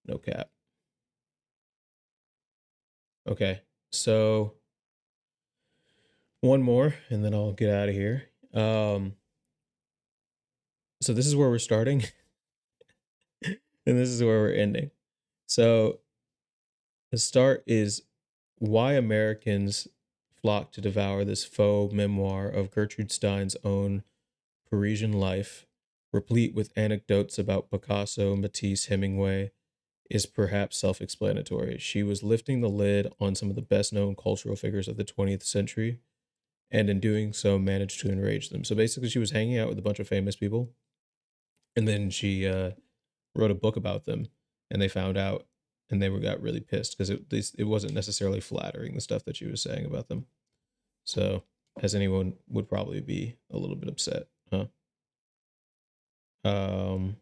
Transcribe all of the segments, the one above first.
No cap. Okay, so one more, and then I'll get out of here. So this is where we're starting, and this is where we're ending. So the start is why Americans flock to devour this faux memoir of Gertrude Stein's own Parisian life, replete with anecdotes about Picasso, Matisse, Hemingway, is perhaps self explanatory. She was lifting the lid on some of the best known cultural figures of the 20th century, and in doing so, managed to enrage them. So basically, she was hanging out with a bunch of famous people, and then she wrote a book about them, and they found out, and got really pissed because it wasn't necessarily flattering, the stuff that she was saying about them. So, as anyone would probably be a little bit upset, huh? Um,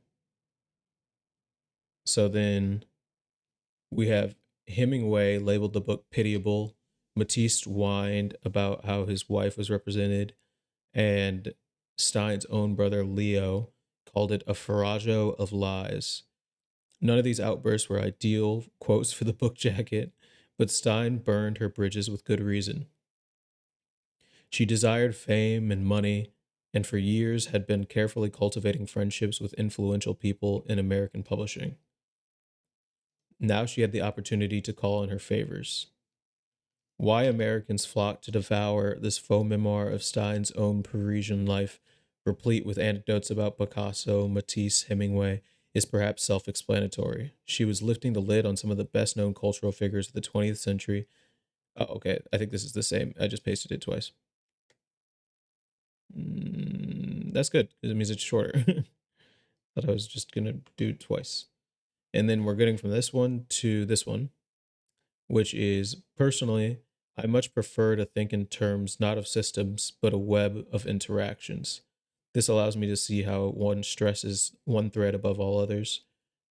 so then we have Hemingway labeled the book pitiable. Matisse whined about how his wife was represented, and Stein's own brother Leo called it a farrago of lies. None of these outbursts were ideal quotes for the book jacket, but Stein burned her bridges with good reason. She desired fame and money, and for years had been carefully cultivating friendships with influential people in American publishing. Now she had the opportunity to call in her favors. Why Americans flocked to devour this faux memoir of Stein's own Parisian life, replete with anecdotes about Picasso, Matisse, Hemingway, is perhaps self explanatory. She was lifting the lid on some of the best known cultural figures of the 20th century. Oh, okay, I think this is the same. I just pasted it twice. That's good because it means it's shorter. Thought I was just going to do it twice. And then we're getting from this one to this one, which is personally, I much prefer to think in terms not of systems, but a web of interactions. This allows me to see how one stresses one thread above all others.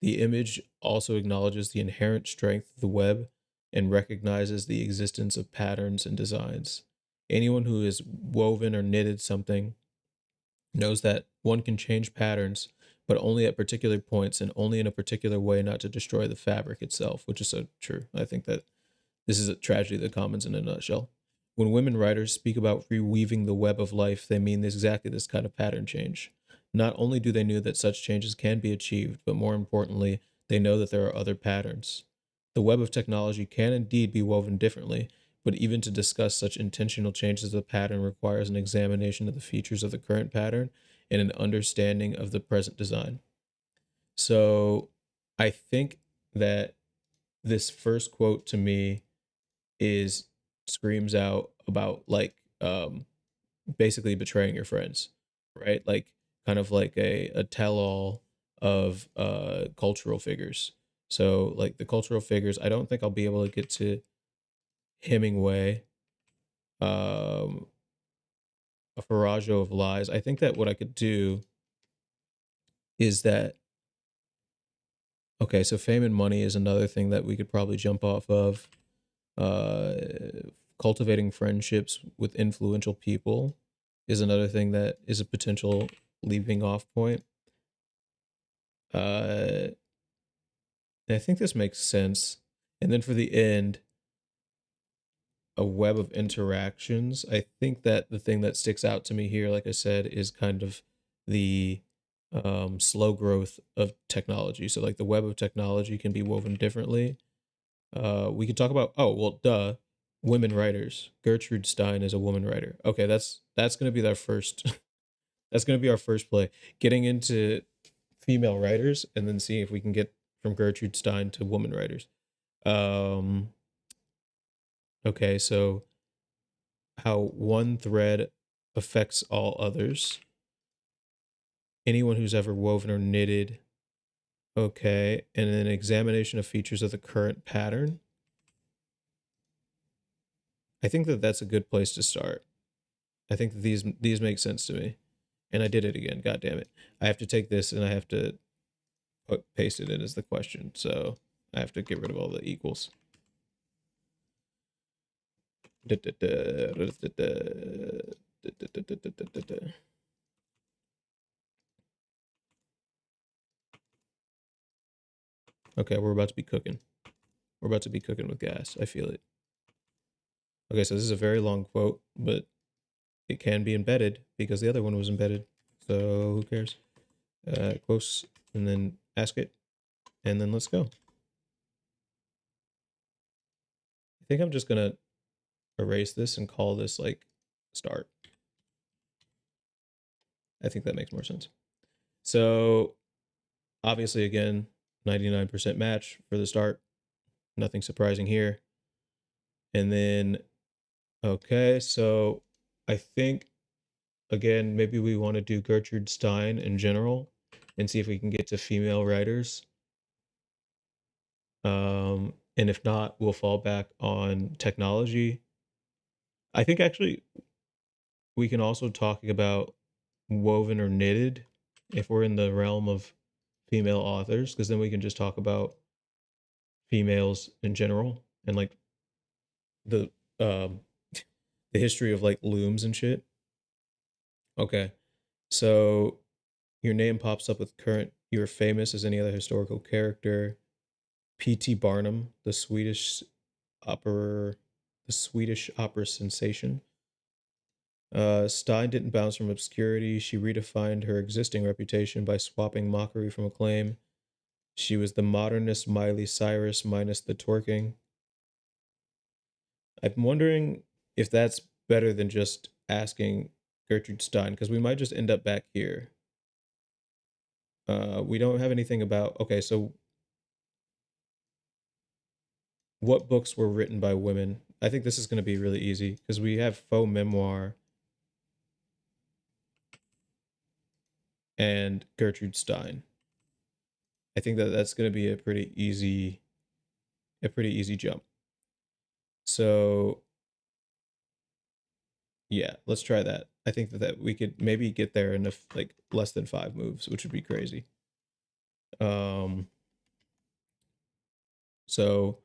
The image also acknowledges the inherent strength of the web and recognizes the existence of patterns and designs. Anyone who has woven or knitted something knows that one can change patterns, but only at particular points and only in a particular way, not to destroy the fabric itself, which is so true. I think that this is a tragedy of the commons in a nutshell. When women writers speak about reweaving the web of life, they mean exactly this kind of pattern change. Not only do they know that such changes can be achieved, but more importantly, they know that there are other patterns. The web of technology can indeed be woven differently, but even to discuss such intentional changes of the pattern requires an examination of the features of the current pattern and an understanding of the present design. So I think that this first quote to me is screams out about like basically betraying your friends, right? Like kind of like a tell-all of cultural figures. So like the cultural figures, I don't think I'll be able to get to Hemingway, um, a farrago of lies. I think that what I could do is that okay, so fame and money is another thing that we could probably jump off of. Uh, Cultivating friendships with influential people is another thing that is a potential leaving off point. Uh, I think this makes sense. And then for the end, a web of interactions. I think that the thing that sticks out to me here, like I said, is kind of the slow growth of technology. So, like the web of technology can be woven differently. We could talk about women writers. Gertrude Stein is a woman writer. Okay, that's gonna be our first. That's gonna be our first play. Getting into female writers and then seeing if we can get from Gertrude Stein to woman writers. Um, okay, so how one thread affects all others. Anyone who's ever woven or knitted. Okay, and an examination of features of the current pattern. I think that that's a good place to start. I think that these make sense to me. And I did it again. God damn it. I have to take this and I have to paste it in as the question. So I have to get rid of all the equals. Okay, we're about to be cooking. We're about to be cooking with gas. I feel it. Okay, so this is a very long quote, but it can be embedded because the other one was embedded. So who cares? Close, and then ask it, and then let's go. I think I'm just gonna erase this and call this like start. I think that makes more sense. So obviously, again, 99% match for the start. Nothing surprising here. And then, okay, so I think, again, maybe we want to do Gertrude Stein in general and see if we can get to female writers. And if not, we'll fall back on technology. I think actually we can also talk about woven or knitted if we're in the realm of female authors, because then we can just talk about females in general and like the um the history of like looms and shit. Okay. So your name pops up with current you're famous as any other historical character. P.T. Barnum, opera the Swedish opera sensation. Stein didn't bounce from obscurity. She redefined her existing reputation by swapping mockery from acclaim. She was the modernist Miley Cyrus minus the twerking. I'm wondering if that's better than just asking Gertrude Stein, because we might just end up back here. We don't have anything about. Okay, so what books were written by women? I think this is going to be really easy because we have faux memoir and Gertrude Stein. I think that that's going to be a pretty easy jump. So yeah, let's try that. I think that we could maybe get there in like less than 5 moves, which would be crazy. Um, so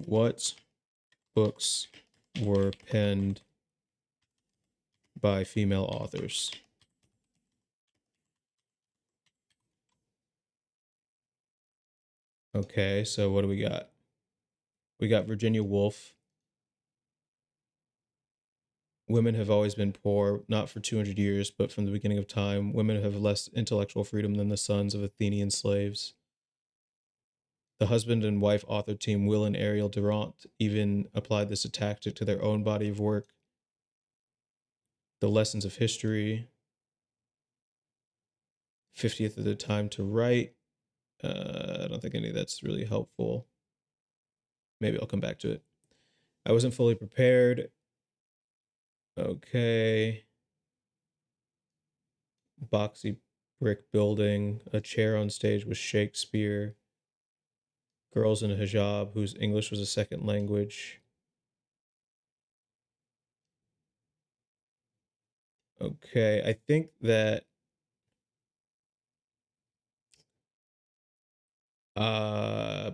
what books were penned by female authors? Okay, so what do we got? We got Virginia Woolf. Women have always been poor, not for 200 years, but from the beginning of time. Women have less intellectual freedom than the sons of Athenian slaves. The husband and wife author team Will and Ariel Durant even applied this tactic to their own body of work. The lessons of history, 50th of the time to write. I don't think any of that's really helpful. Maybe I'll come back to it. I wasn't fully prepared. Okay. Boxy brick building. A chair on stage with Shakespeare. Girls in a hijab whose English was a second language. Okay, I think that I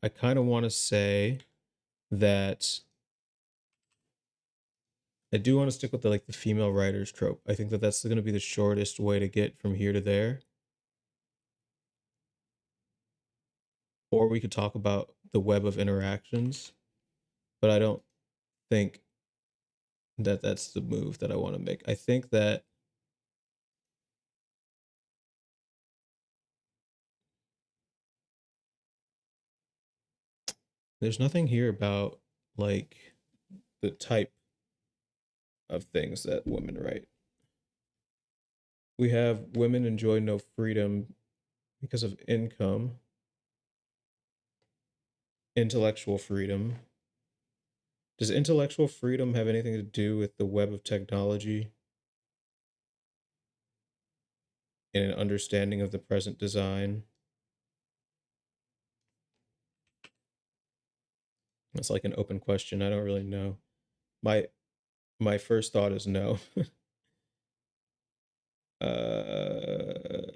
kind of want to say that I do want to stick with the like the female writers trope. I think that that's going to be the shortest way to get from here to there. Or we could talk about the web of interactions, but I don't think that that's the move that I want to make. I think that there's nothing here about like the type of things that women write. We have women enjoy no freedom because of income, intellectual freedom. Does intellectual freedom have anything to do with the web of technology and an understanding of the present design? It's like an open question. I don't really know. My my first thought is no. uh,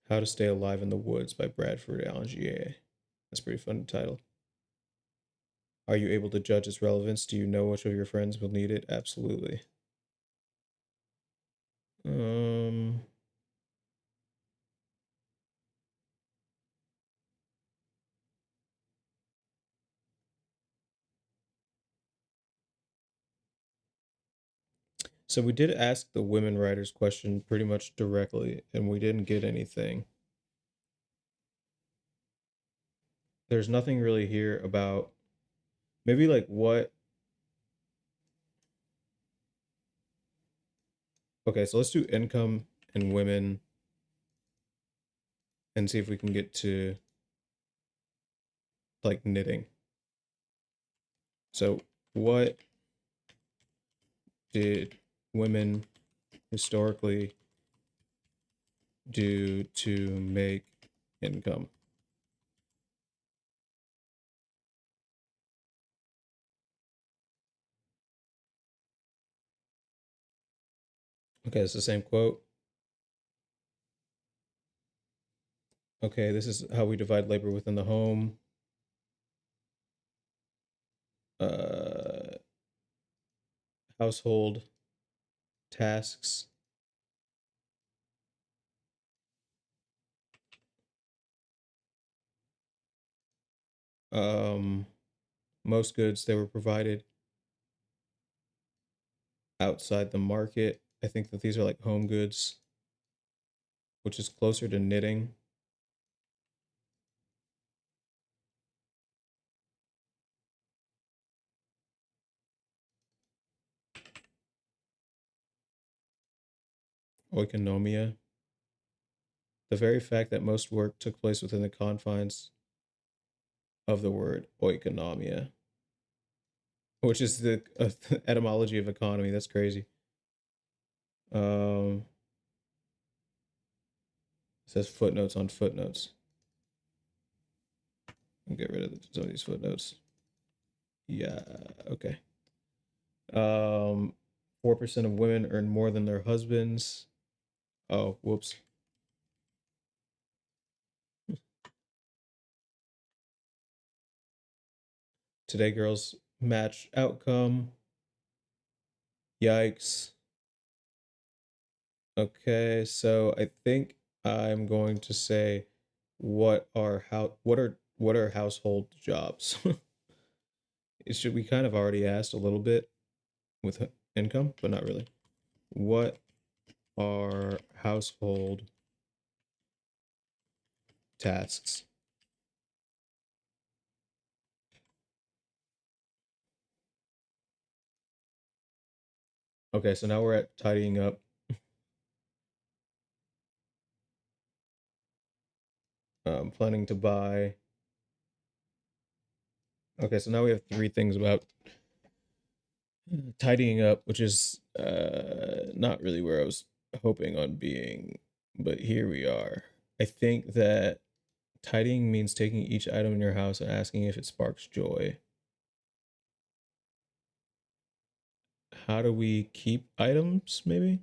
How to Stay Alive in the Woods by Bradford Allen G.A. That's a pretty fun title. Are you able to judge its relevance? Do you know which of your friends will need it? Absolutely. Um, so we did ask the women writers question pretty much directly, and we didn't get anything. There's nothing really here about maybe like what. Okay, so let's do income and women and see if we can get to like knitting. So, what did women historically do to make income? Okay, it's the same quote. Okay, this is how we divide labor within the home. Uh, household tasks. Um, most goods they were provided outside the market. I think that these are like home goods, which is closer to knitting. Oikonomia. The very fact that most work took place within the confines of the word oikonomia, which is the etymology of economy. That's crazy. Um, it says footnotes on footnotes. I'll get rid of some of these footnotes. Yeah, okay. 4% of women earn more than their husbands. Oh, whoops. Today girls match outcome. Yikes. Okay, so I think I'm going to say what are household jobs? It should we kind of already asked a little bit with income, but not really. What are household tasks? Okay, so now we're at tidying up, planning to buy. Okay, so now we have three things about tidying up, which is not really where I was hoping on being, but here we are. I think that tidying means taking each item in your house and asking if it sparks joy. How do we keep items, maybe?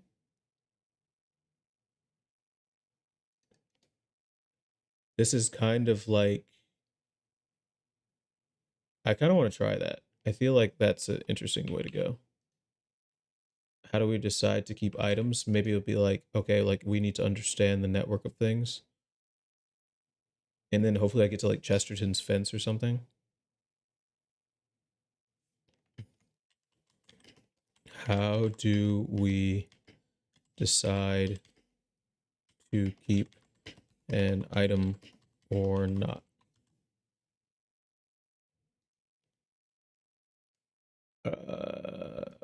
This is kind of like I kind of want to try that. I feel like that's an interesting way to go. How do we decide to keep items? Maybe it'll be like, okay, like we need to understand the network of things. And then hopefully I get to like Chesterton's fence or something. How do we decide to keep an item or not?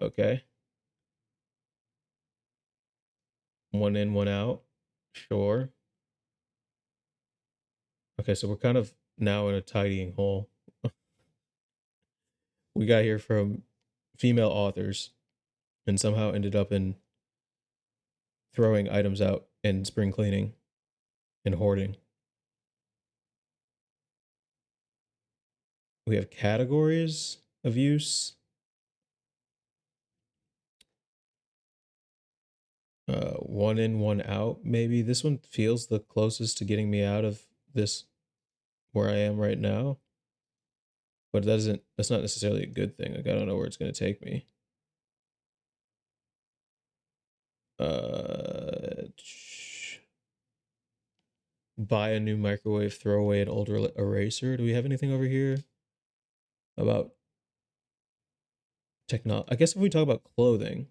Okay. One in, one out. Sure. Okay, so we're kind of now in a tidying hole. We got here from female authors and somehow ended up in throwing items out and spring cleaning and hoarding. We have categories of use. One in, one out. Maybe this one feels the closest to getting me out of this where I am right now, but that's not necessarily a good thing. Like I don't know where it's going to take me. Uh, Buy a new microwave, throw away an older eraser. Do we have anything over here about technology? I guess if we talk about clothing,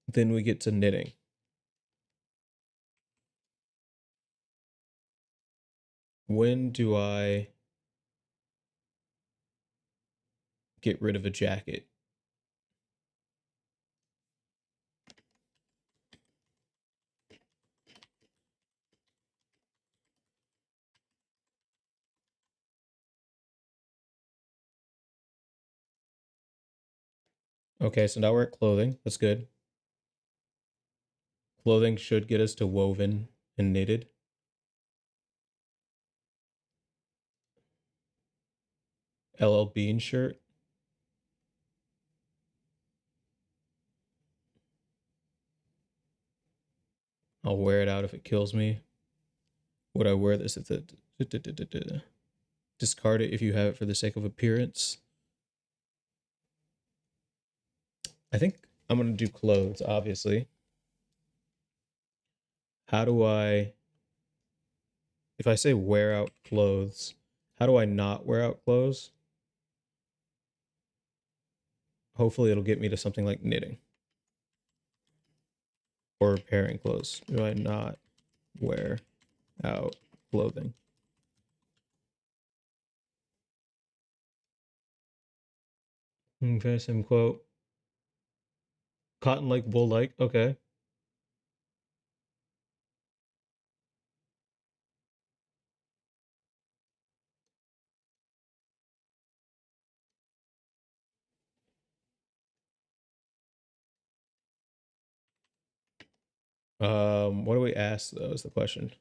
then we get to knitting. When do I get rid of a jacket? Okay, so now we're at clothing. That's good. Clothing should get us to woven and knitted. LL Bean shirt. I'll wear it out if it kills me. Would I wear this if the discard it if you have it for the sake of appearance? I think I'm gonna do clothes, obviously. How do I, if I say wear out clothes, how do I not wear out clothes? Hopefully it'll get me to something like knitting or repairing clothes. Do I not wear out clothing? Okay, same quote. Cotton like, wool like. Okay. What do we ask though is the question.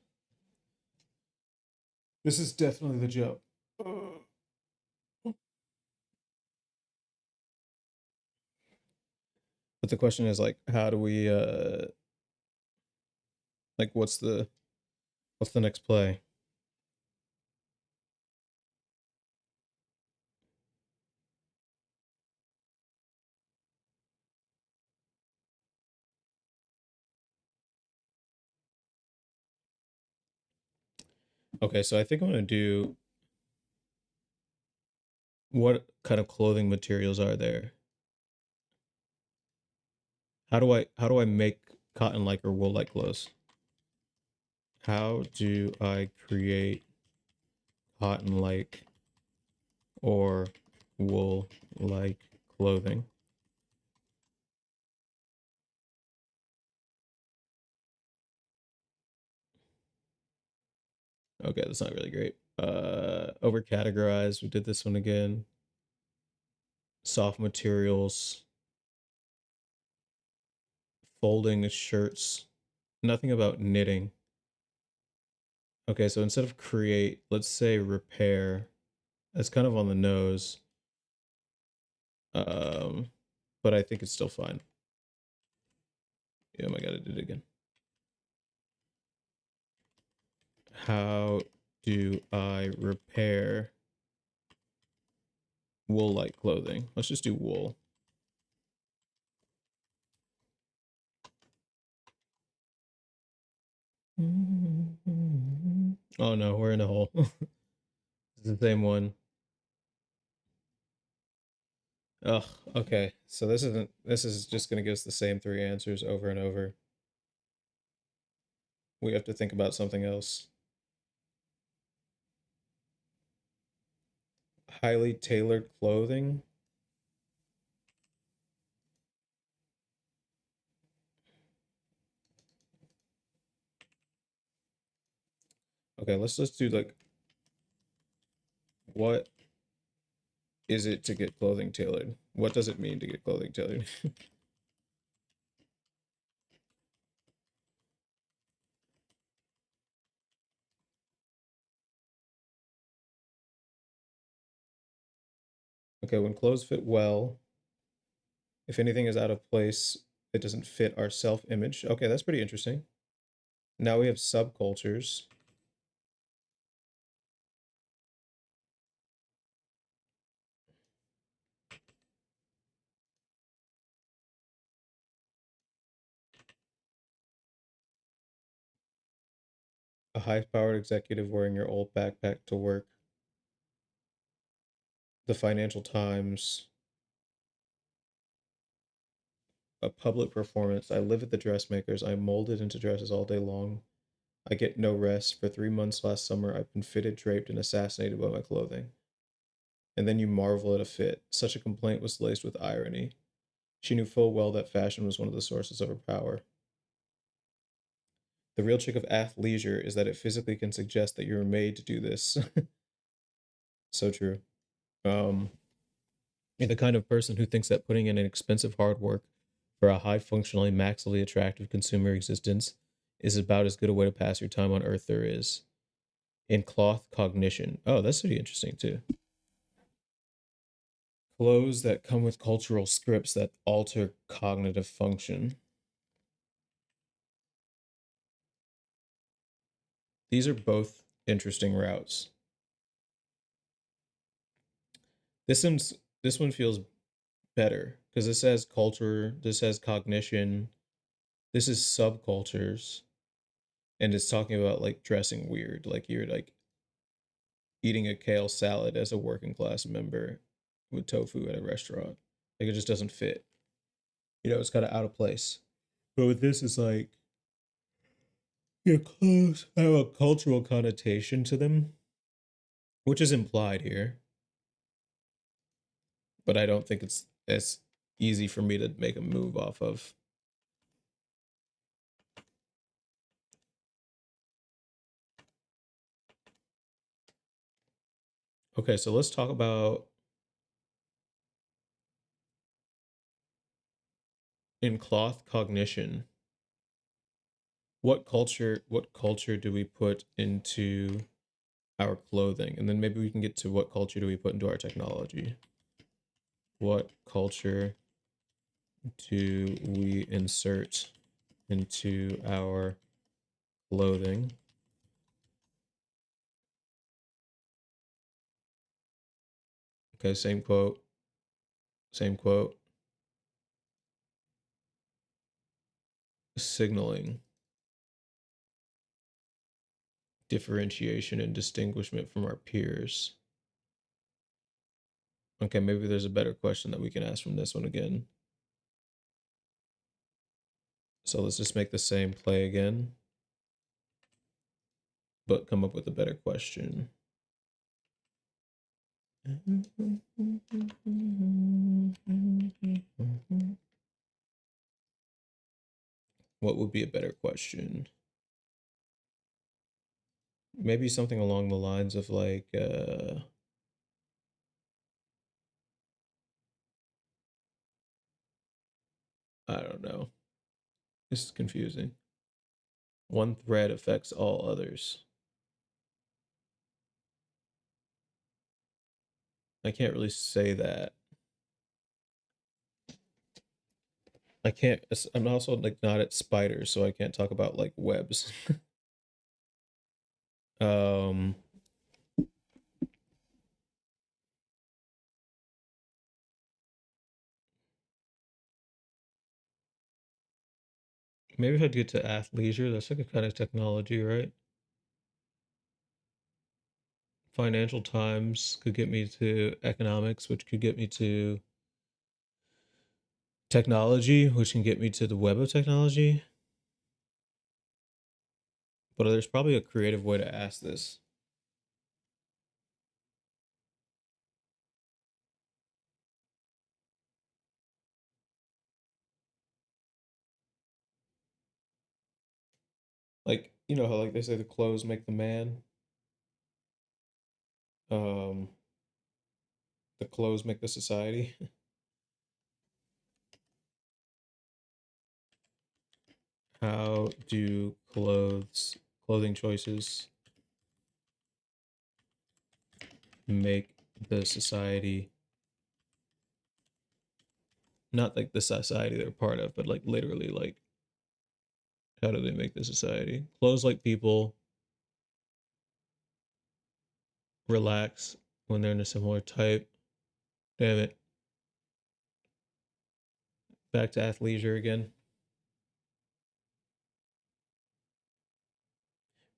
This is definitely the joke. But the question is like, how do we like what's the next play? Okay, so I think I'm gonna do what kind of clothing materials are there? How do I make cotton like or wool like clothes? How do I create cotton like or wool like clothing? Okay, that's not really great. Over categorize. We did this one again. Soft materials, folding shirts. Nothing about knitting. Okay, so instead of create, let's say repair. That's kind of on the nose. Um, but I think it's still fine. Yeah, oh my god, I did it again. How do I repair wool like clothing? Let's just do wool. Oh no, we're in a hole. It's the same one. Ugh, okay. So this is just gonna give us the same three answers over and over. We have to think about something else. Highly tailored clothing. Okay, let's just do like what is it to get clothing tailored? What does it mean to get clothing tailored? Okay, when clothes fit well, if anything is out of place, it doesn't fit our self-image. Okay, that's pretty interesting. Now we have subcultures. A high-powered executive wearing your old backpack to work. The Financial Times. A public performance. I live at the dressmakers. I'm molded into dresses all day long. I get no rest. For 3 months last summer, I've been fitted, draped, and assassinated by my clothing. And then you marvel at a fit. Such a complaint was laced with irony. She knew full well that fashion was one of the sources of her power. The real trick of athleisure is that it physically can suggest that you were made to do this. So true. Um, you're the kind of person who thinks that putting in an expensive hard work for a high functionally, maximally attractive consumer existence is about as good a way to pass your time on earth there is. In cloth cognition. Oh, that's pretty interesting too. Clothes that come with cultural scripts that alter cognitive function. These are both interesting routes. This one feels better because this has culture, this has cognition, this is subcultures, and it's talking about like dressing weird, like you're like eating a kale salad as a working class member with tofu at a restaurant. Like it just doesn't fit. It's kind of out of place. But with this, it's like your clothes have a cultural connotation to them, which is implied here. But I don't think it's as easy for me to make a move off of. Okay, so let's talk about in cloth cognition. What culture do we put into our clothing? And then maybe we can get to what culture do we put into our technology? What culture do we insert into our clothing? Okay, same quote. Same quote. Signaling differentiation and distinguishment from our peers. Okay, maybe there's a better question that we can ask from this one again. So let's just make the same play again, but come up with a better question. What would be a better question? Maybe something along the lines of like, I don't know. This is confusing. One thread affects all others. I can't really say that. I can't. I'm also like not at spiders, so I can't talk about like webs. um, maybe if I'd get to athleisure, that's like a kind of technology, right? Financial Times could get me to economics, which could get me to technology, which can get me to the web of technology. But there's probably a creative way to ask this. Like, how like they say the clothes make the man. Um, the clothes make the society. How do clothing choices make the society, not like the society they're part of, but like literally like How do they make the society? Close like people, relax when they're in a similar type. Damn it. Back to athleisure again.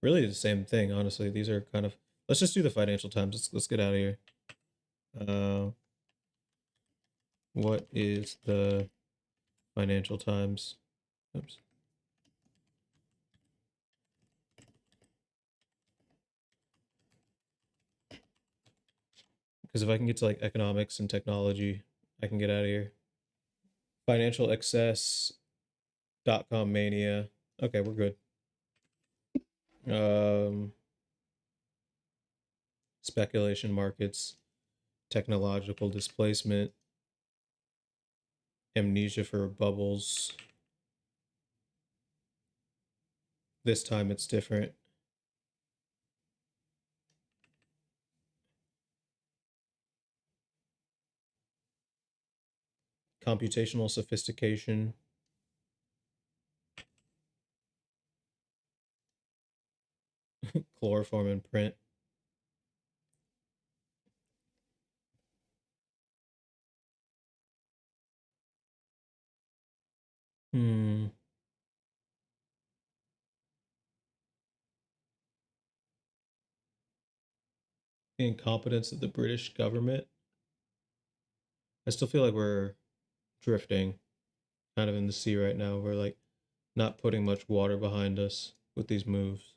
Really the same thing, honestly. These are kind of, let's just do the financial times. Let's get out of here. Uh what is the financial times? Oops. Because if I can get to like economics and technology, I can get out of here. Financial excess, .com mania. Okay, we're good. Um, speculation markets, technological displacement, amnesia for bubbles. This time it's different. Computational sophistication, chloroform and print. Hmm. The incompetence of the British government. I still feel like we're drifting kind of in the sea right now. We're like not putting much water behind us with these moves.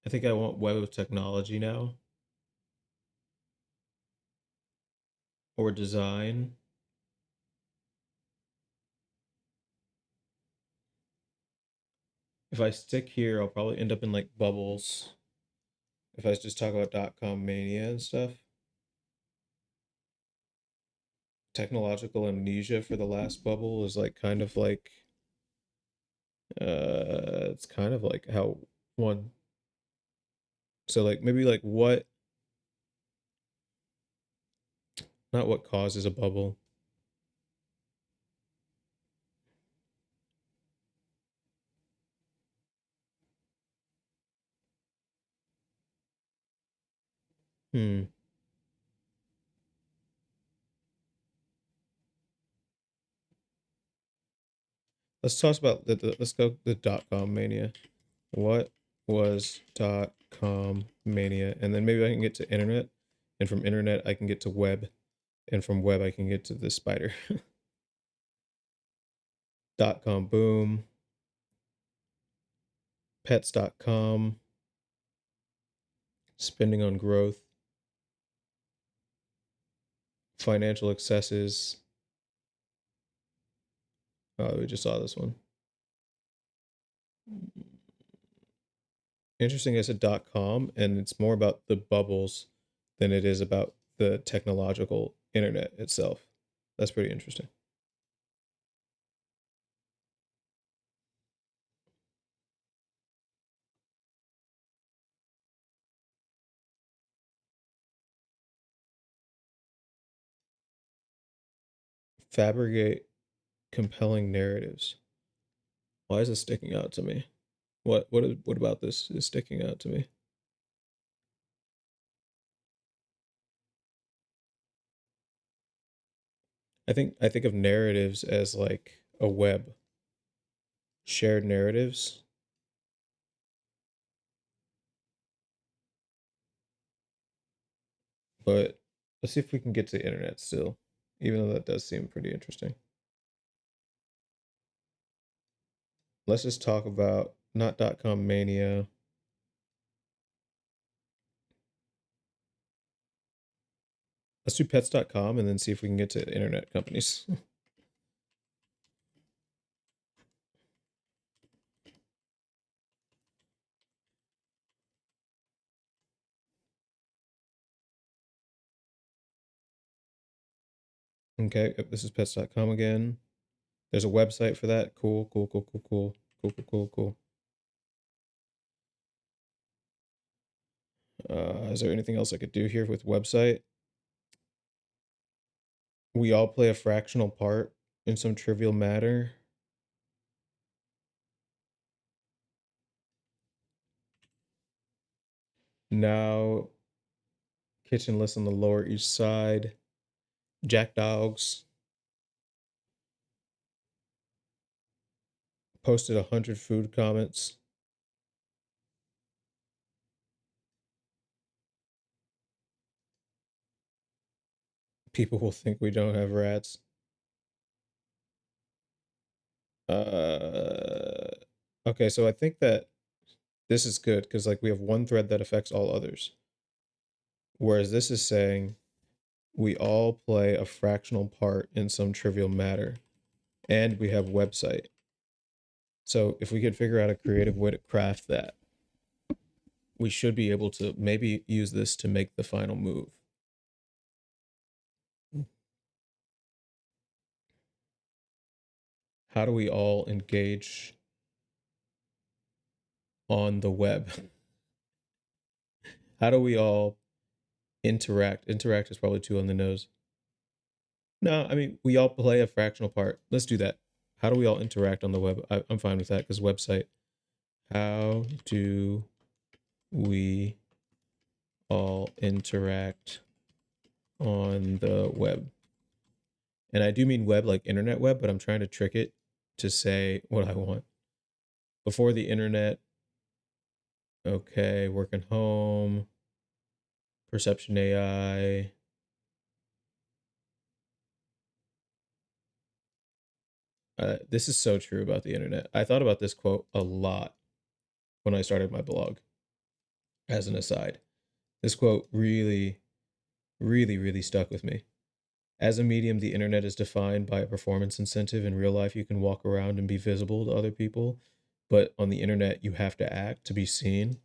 I think I want web of technology now or design. If I stick here, I'll probably end up in like bubbles. If I just talk about .com mania and stuff. Technological amnesia for the last bubble is like kind of like it's kind of like how one, so like maybe like what, not what causes a bubble. Hmm. Let's talk about let's go the .com mania. What was .com mania? And then maybe I can get to internet, and from internet I can get to web, and from web I can get to the spider. .com boom, pets.com, spending on growth, financial excesses. Oh, we just saw this one. Interesting. I said .com, and it's more about the bubbles than it is about the technological internet itself. That's pretty interesting. Fabricate compelling narratives. Why is this sticking out to me? What about this is sticking out to me? I think of narratives as like a web, shared narratives. But let's see if we can get to the internet still, even though that does seem pretty interesting. Let's just talk about not .com mania. Let's do pets.com and then see if we can get to internet companies. Okay, yep, this is pets.com again. There's a website for that. Cool, cool, cool, cool, cool, cool, cool, cool, cool. Is there anything else I could do here with website? We all play a fractional part. in some trivial matter. Now, kitchen list on the Lower East Side. Jack Dogs posted 100 food comments. People will think we don't have rats. Uh, okay, so I think that this is good because like we have one thread that affects all others, whereas this is saying we all play a fractional part in some trivial matter, and we have website. So if we could figure out a creative way to craft that, we should be able to maybe use this to make the final move. How do we all engage on the web? How do we all interact? Interact is probably too on the nose. No, I mean, we all play a fractional part. Let's do that. How do we all interact on the web? I'm fine with that because website. How do we all interact on the web? And I do mean web like internet web, but I'm trying to trick it to say what I want. Before the internet, okay, working home, perception AI. This is so true about the internet. I thought about this quote a lot when I started my blog. As an aside, this quote really, really, really stuck with me. As a medium, the internet is defined by a performance incentive. In real life, you can walk around and be visible to other people, but on the internet, you have to act to be seen.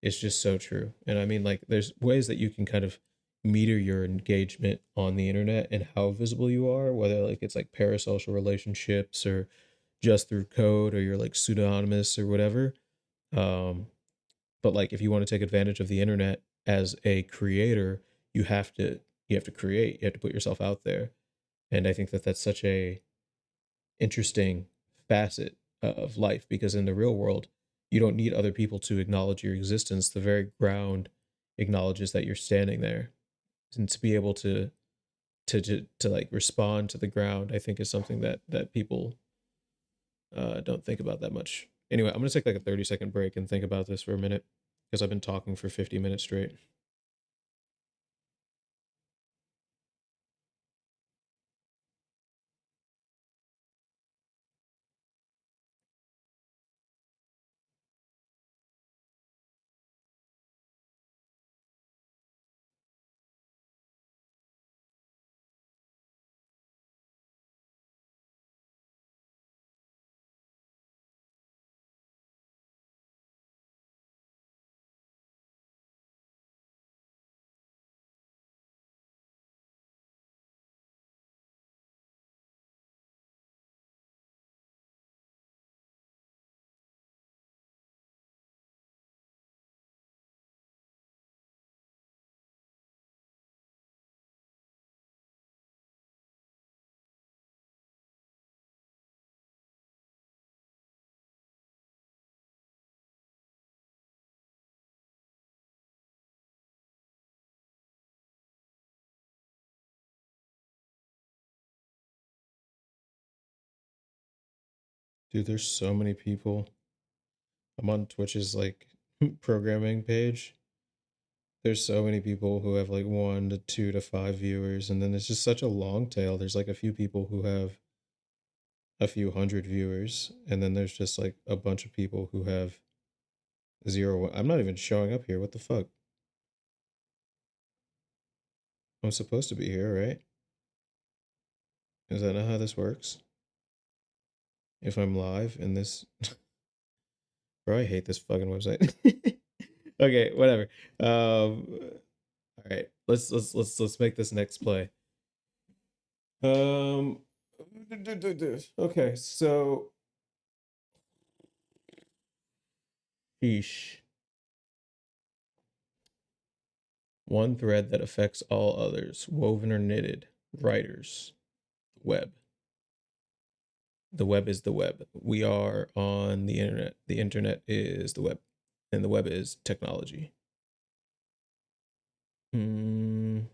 It's just so true. And I mean, like, there's ways that you can kind of meter your engagement on the internet and how visible you are, whether like it's like parasocial relationships or just through code or you're like pseudonymous or whatever. Um, but like if you want to take advantage of the internet as a creator, you have to you have to create, you have to put yourself out there. And I think that that's such a interesting facet of life because in the real world, you don't need other people to acknowledge your existence. The very ground acknowledges that you're standing there. And to be able to like respond to the ground, I think is something that people don't think about that much. Anyway, I'm gonna take like a 30-second break and think about this for a minute because I've been talking for 50 minutes straight. Dude, there's so many people. I'm on Twitch's like programming page. There's so many people who have like 1 to 2 to 5 viewers, and then there's just such a long tail. There's like a few people who have a few hundred viewers, and then there's just like a bunch of people who have zero. I'm not even showing up here. What the fuck? I'm supposed to be here, right? Is that not how this works? If I'm live in this, bro, I hate this fucking website. Okay, whatever. All right, let's make this next play. Um, okay, so sheesh. One thread that affects all others, woven or knitted, writers, web. The web is the web. We are on the internet. The internet is the web, and the web is technology. Hmm.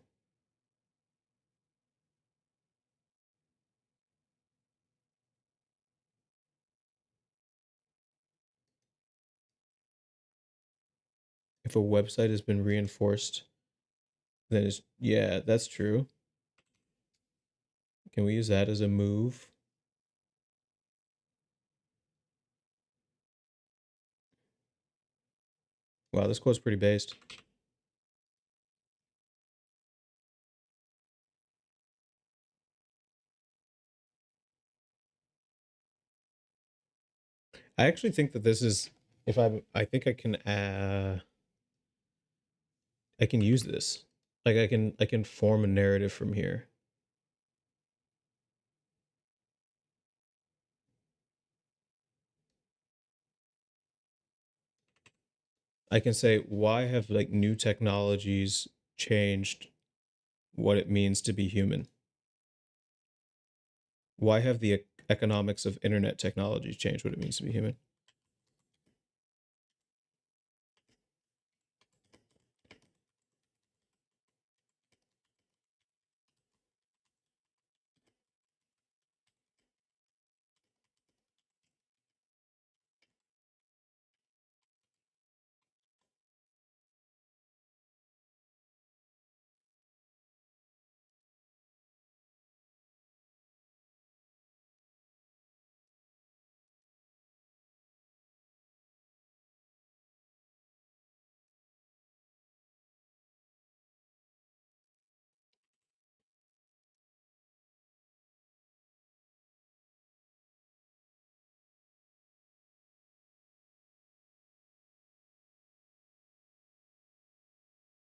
If a website has been reinforced, then it's, yeah, that's true. Can we use that as a move? Wow, this quote's pretty based. I actually think that this is, if I think I can use this. Like I can form a narrative from here. I can say, why have like new technologies changed what it means to be human? Why have the economics of internet technology changed what it means to be human?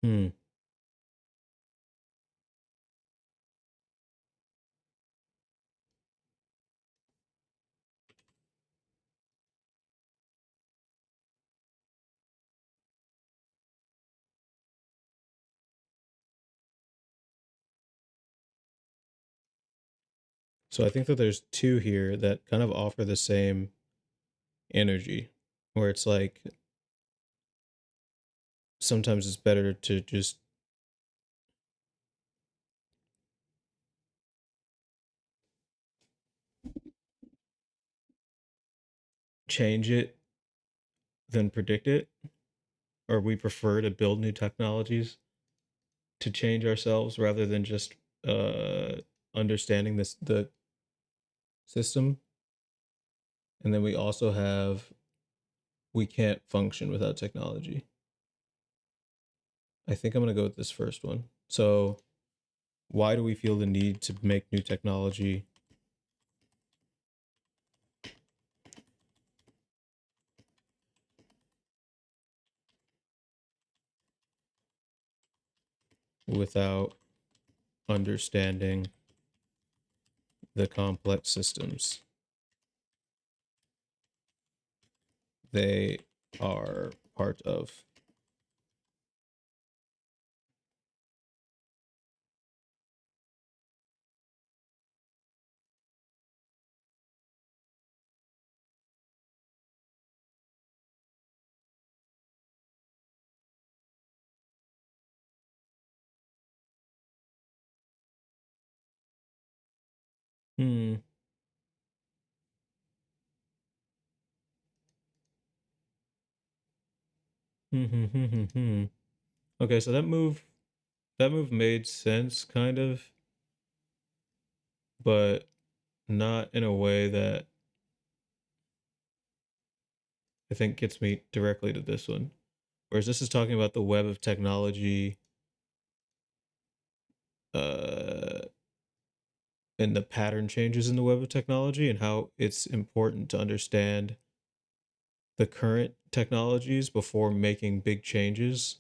Hmm. So I think that there's two here that kind of offer the same energy, where it's like sometimes it's better to just change it than predict it, or we prefer to build new technologies to change ourselves rather than just uh understanding this the system. And then we also have, we can't function without technology. I think I'm going to go with this first one. So why do we feel the need to make new technology without understanding the complex systems they are part of? Hmm. Hmm. Hmm. Hmm. Hmm. Hmm. Okay, so that move made sense kind of, but not in a way that I think gets me directly to this one. Whereas this is talking about the web of technology, uh, and the pattern changes in the web of technology and how it's important to understand the current technologies before making big changes.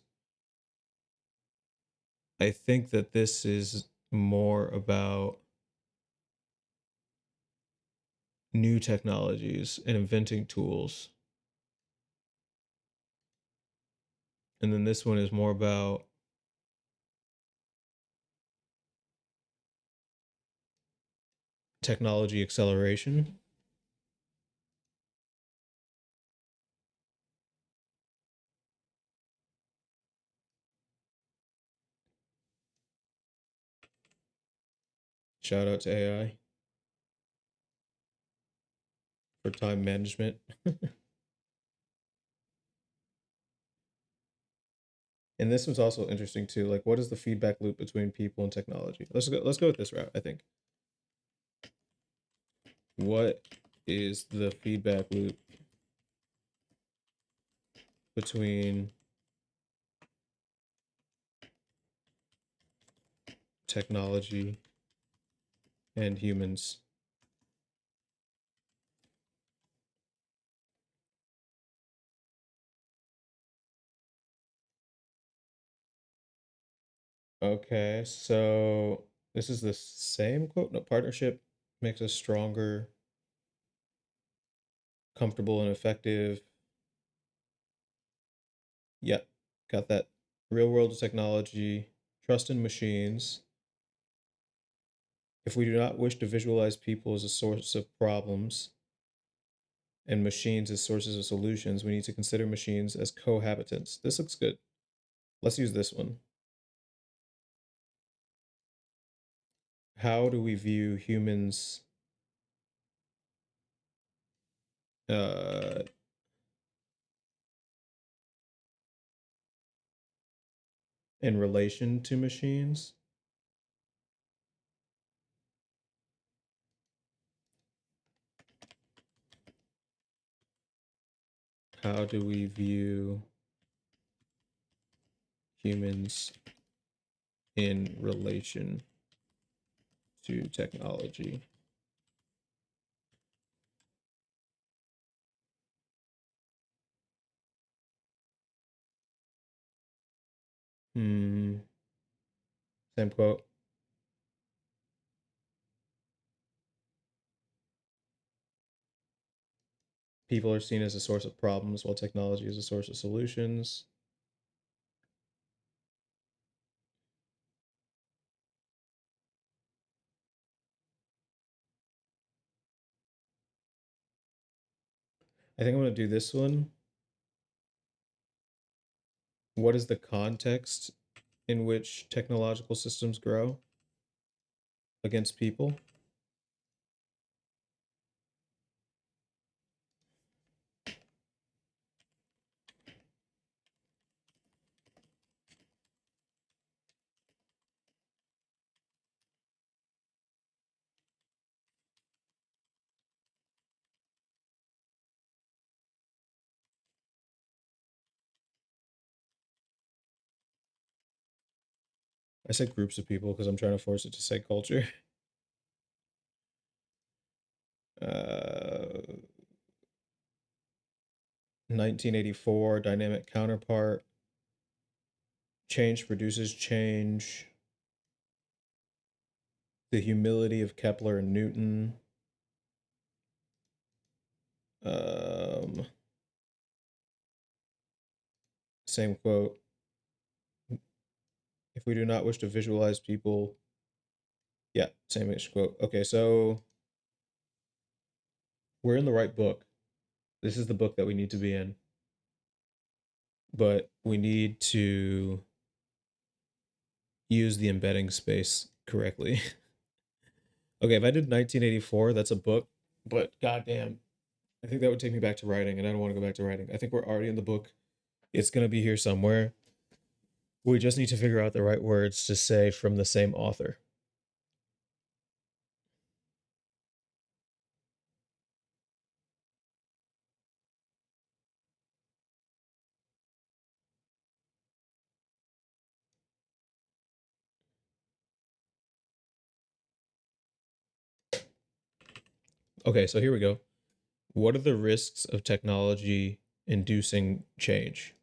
I think that this is more about new technologies and inventing tools. And then this one is more about technology acceleration. Shout out to AI for time management. And this was also interesting too. Like, what is the feedback loop between people and technology? Let's go with this route, I think. What is the feedback loop between technology and humans? Okay, so this is the same quote. No, partnership makes us stronger, comfortable, and effective. Yep, got that. Real world technology, trust in machines. If we do not wish to visualize people as a source of problems and machines as sources of solutions, we need to consider machines as cohabitants. This looks good. Let's use this one. How do we view humans uh, in relation to machines? How do we view humans in relation to technology? Hmm. Same quote. People are seen as a source of problems while technology is a source of solutions. I think I'm going to do this one. What is the context in which technological systems grow against people? I said groups of people because I'm trying to force it to say culture. Uh, 1984, dynamic counterpart. Change produces change. The humility of Kepler and Newton. Um, Same quote. If we do not wish to visualize people, yeah, same quote. Okay, so we're in the right book. This is the book that we need to be in, but we need to use the embedding space correctly. Okay, if I did 1984, that's a book, but goddamn, I think that would take me back to writing, and I don't want to go back to writing. I think we're already in the book. It's gonna be here somewhere. We just need to figure out the right words to say from the same author. Okay, so here we go. What are the risks of technology inducing change?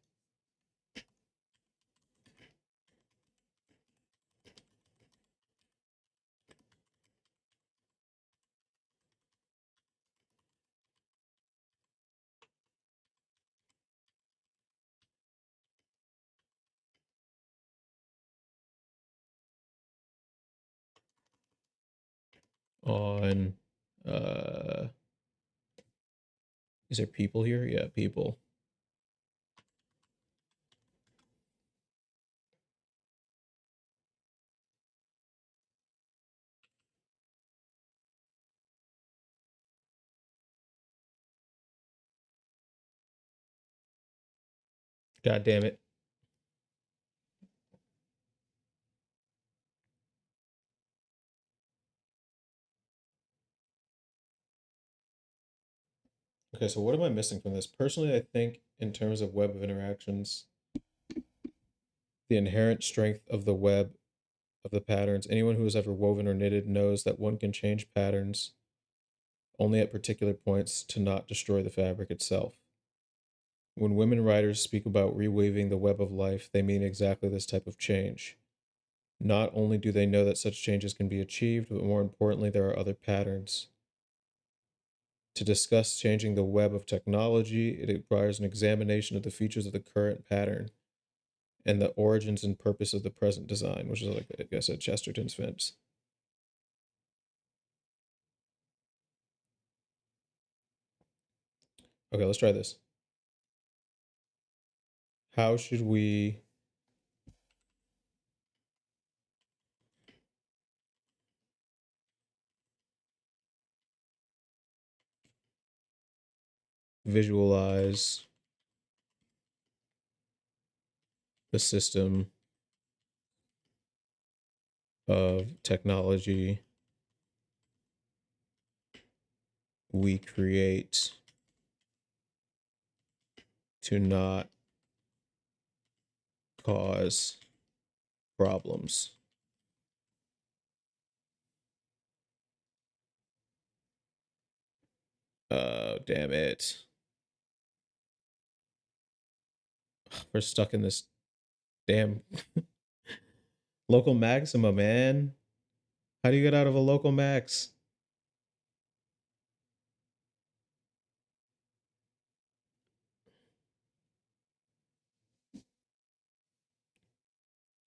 On uh is there people here? Yeah, people. God damn it. Okay, so what am I missing from this? Personally, I think in terms of web of interactions, the inherent strength of the web of the patterns, anyone who has ever woven or knitted knows that one can change patterns only at particular points to not destroy the fabric itself. When women writers speak about reweaving the web of life, they mean exactly this type of change. Not only do they know that such changes can be achieved, but more importantly, there are other patterns. To discuss changing the web of technology, it requires an examination of the features of the current pattern and the origins and purpose of the present design, which is like I said, Chesterton's fence. Okay, let's try this. How should we visualize the system of technology we create to not cause problems? Damn it. We're stuck in this damn local maxima, man. How do you get out of a local max?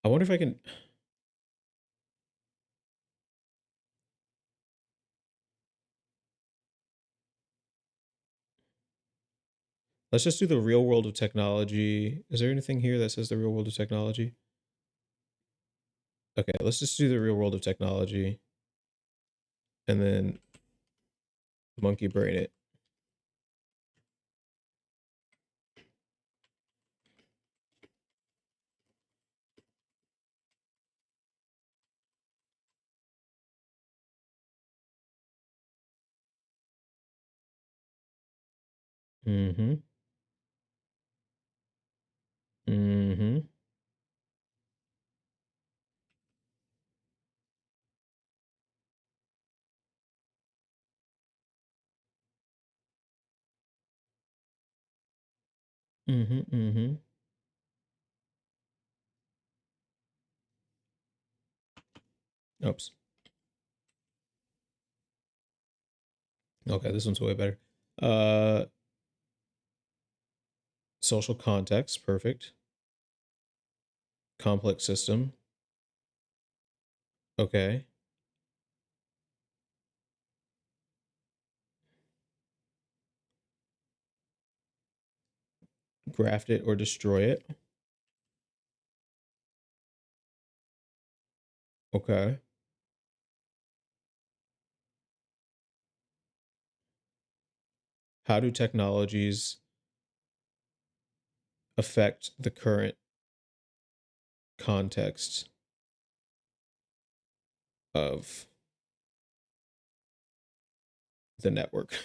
I wonder if I can. Let's just do the real world of technology. Is there anything here that says the real world of technology? Okay, let's just do the real world of technology and then monkey brain it. Mm-hmm. Mm-hmm. Mm-hmm. Mm-hmm. Oops. Okay, this one's way better. Uh Social context, perfect. Complex system. Okay. Graft it or destroy it. Okay. How do technologies affect the current context of the network?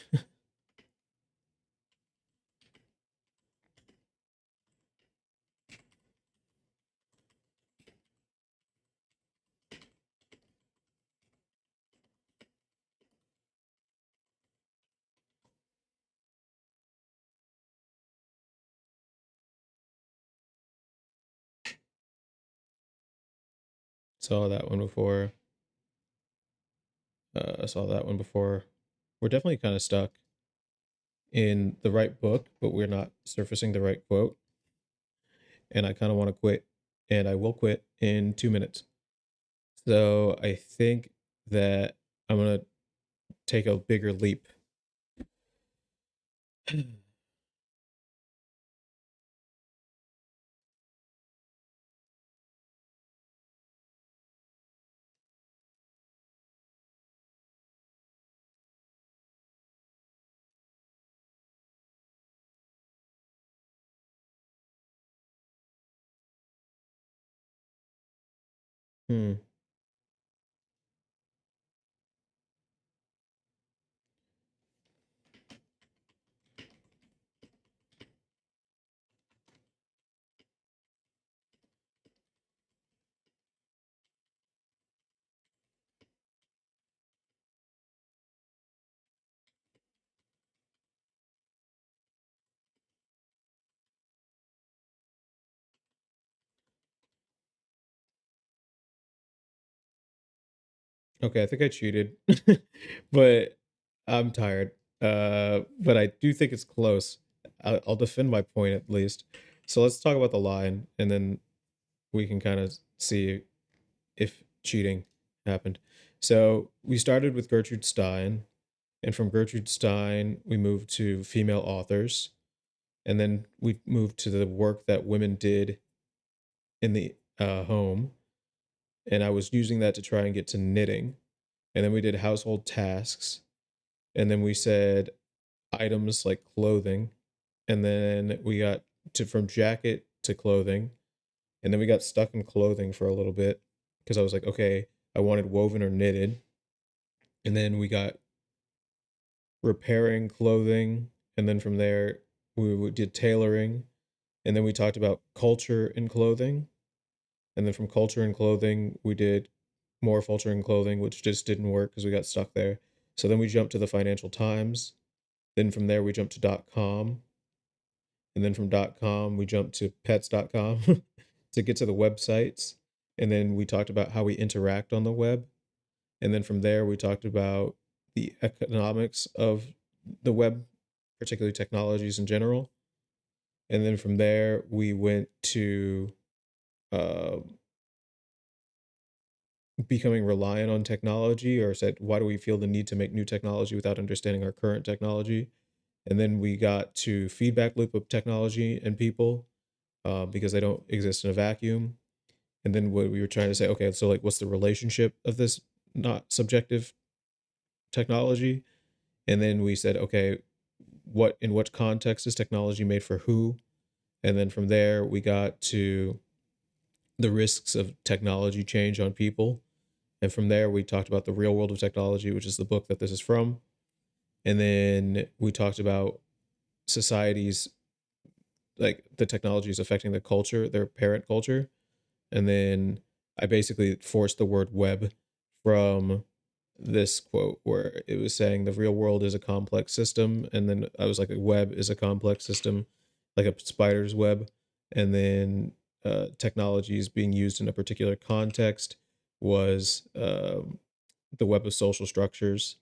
Saw that one before. I saw that one before. We're definitely kind of stuck in the right book, but we're not surfacing the right quote. And I kind of want to quit, and I will quit in 2 minutes. So I think that I'm gonna take a bigger leap. Hmm. Okay, I think I cheated, but I'm tired. But I do think it's close. I'll defend my point at least. So let's talk about the line, and then we can kind of see if cheating happened. So we started with Gertrude Stein, and from Gertrude Stein, we moved to female authors, and then we moved to the work that women did in the home, and I was using that to try and get to knitting, and then we did household tasks, and then we said items like clothing, and then we got to from jacket to clothing, and then we got stuck in clothing for a little bit because I was like, okay, I wanted woven or knitted, and then we got repairing clothing, and then from there we did tailoring, and then we talked about culture in clothing, and then from culture and clothing we did more culture and clothing, which just didn't work because we got stuck there. So then we jumped to the Financial Times. Then from there we jumped to .com, and then from .com we jumped to pets.com to get to the websites, and then we talked about how we interact on the web, and then from there we talked about the economics of the web, particularly technologies in general, and then from there we went to uh, becoming reliant on technology, or said why do we feel the need to make new technology without understanding our current technology, and then we got to feedback loop of technology and people, because they don't exist in a vacuum. And then what we were trying to say, okay, so like, what's the relationship of this not subjective technology? And then we said, okay, what in what context is technology made for who? And then from there, we got to the risks of technology change on people. And from there, we talked about the real world of technology, which is the book that this is from. And then we talked about societies, like the technology is affecting the culture, their parent culture. And then I basically forced the word web from this quote where it was saying the real world is a complex system. And then I was like, a web is a complex system, like a spider's web. And then technology is being used in a particular context was the web of social structures.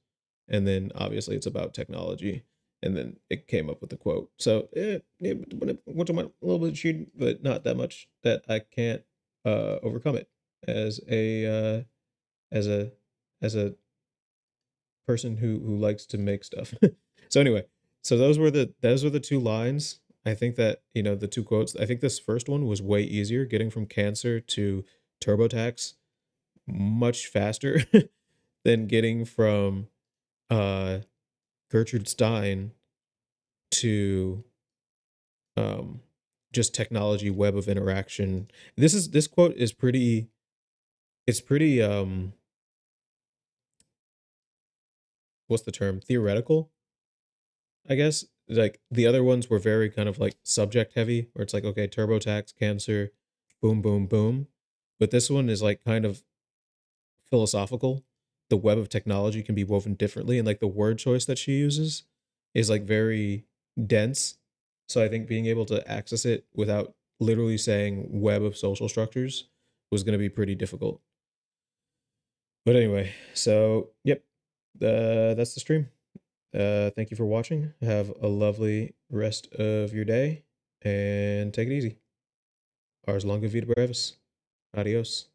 And then obviously it's about technology. And then it came up with the quote. So it went to my a little bit cheating, but not that much that I can't overcome it as as a as a person who likes to make stuff. So anyway, so those were the two lines. I think that, the two quotes. I think this first one was way easier, getting from cancer to TurboTax much faster than getting from uh Gertrude Stein to um just technology web of interaction. This quote is pretty, it's pretty what's the term? Theoretical, I guess. Like the other ones were very kind of like subject heavy, where it's like, okay, TurboTax, cancer, boom, boom, boom. But this one is like kind of philosophical. The web of technology can be woven differently, and like the word choice that she uses is like very dense. So I think being able to access it without literally saying web of social structures was going to be pretty difficult. But anyway, so yep, that's the stream. Thank you for watching. Have a lovely rest of your day and take it easy. Ars longa vida brevis. Adios.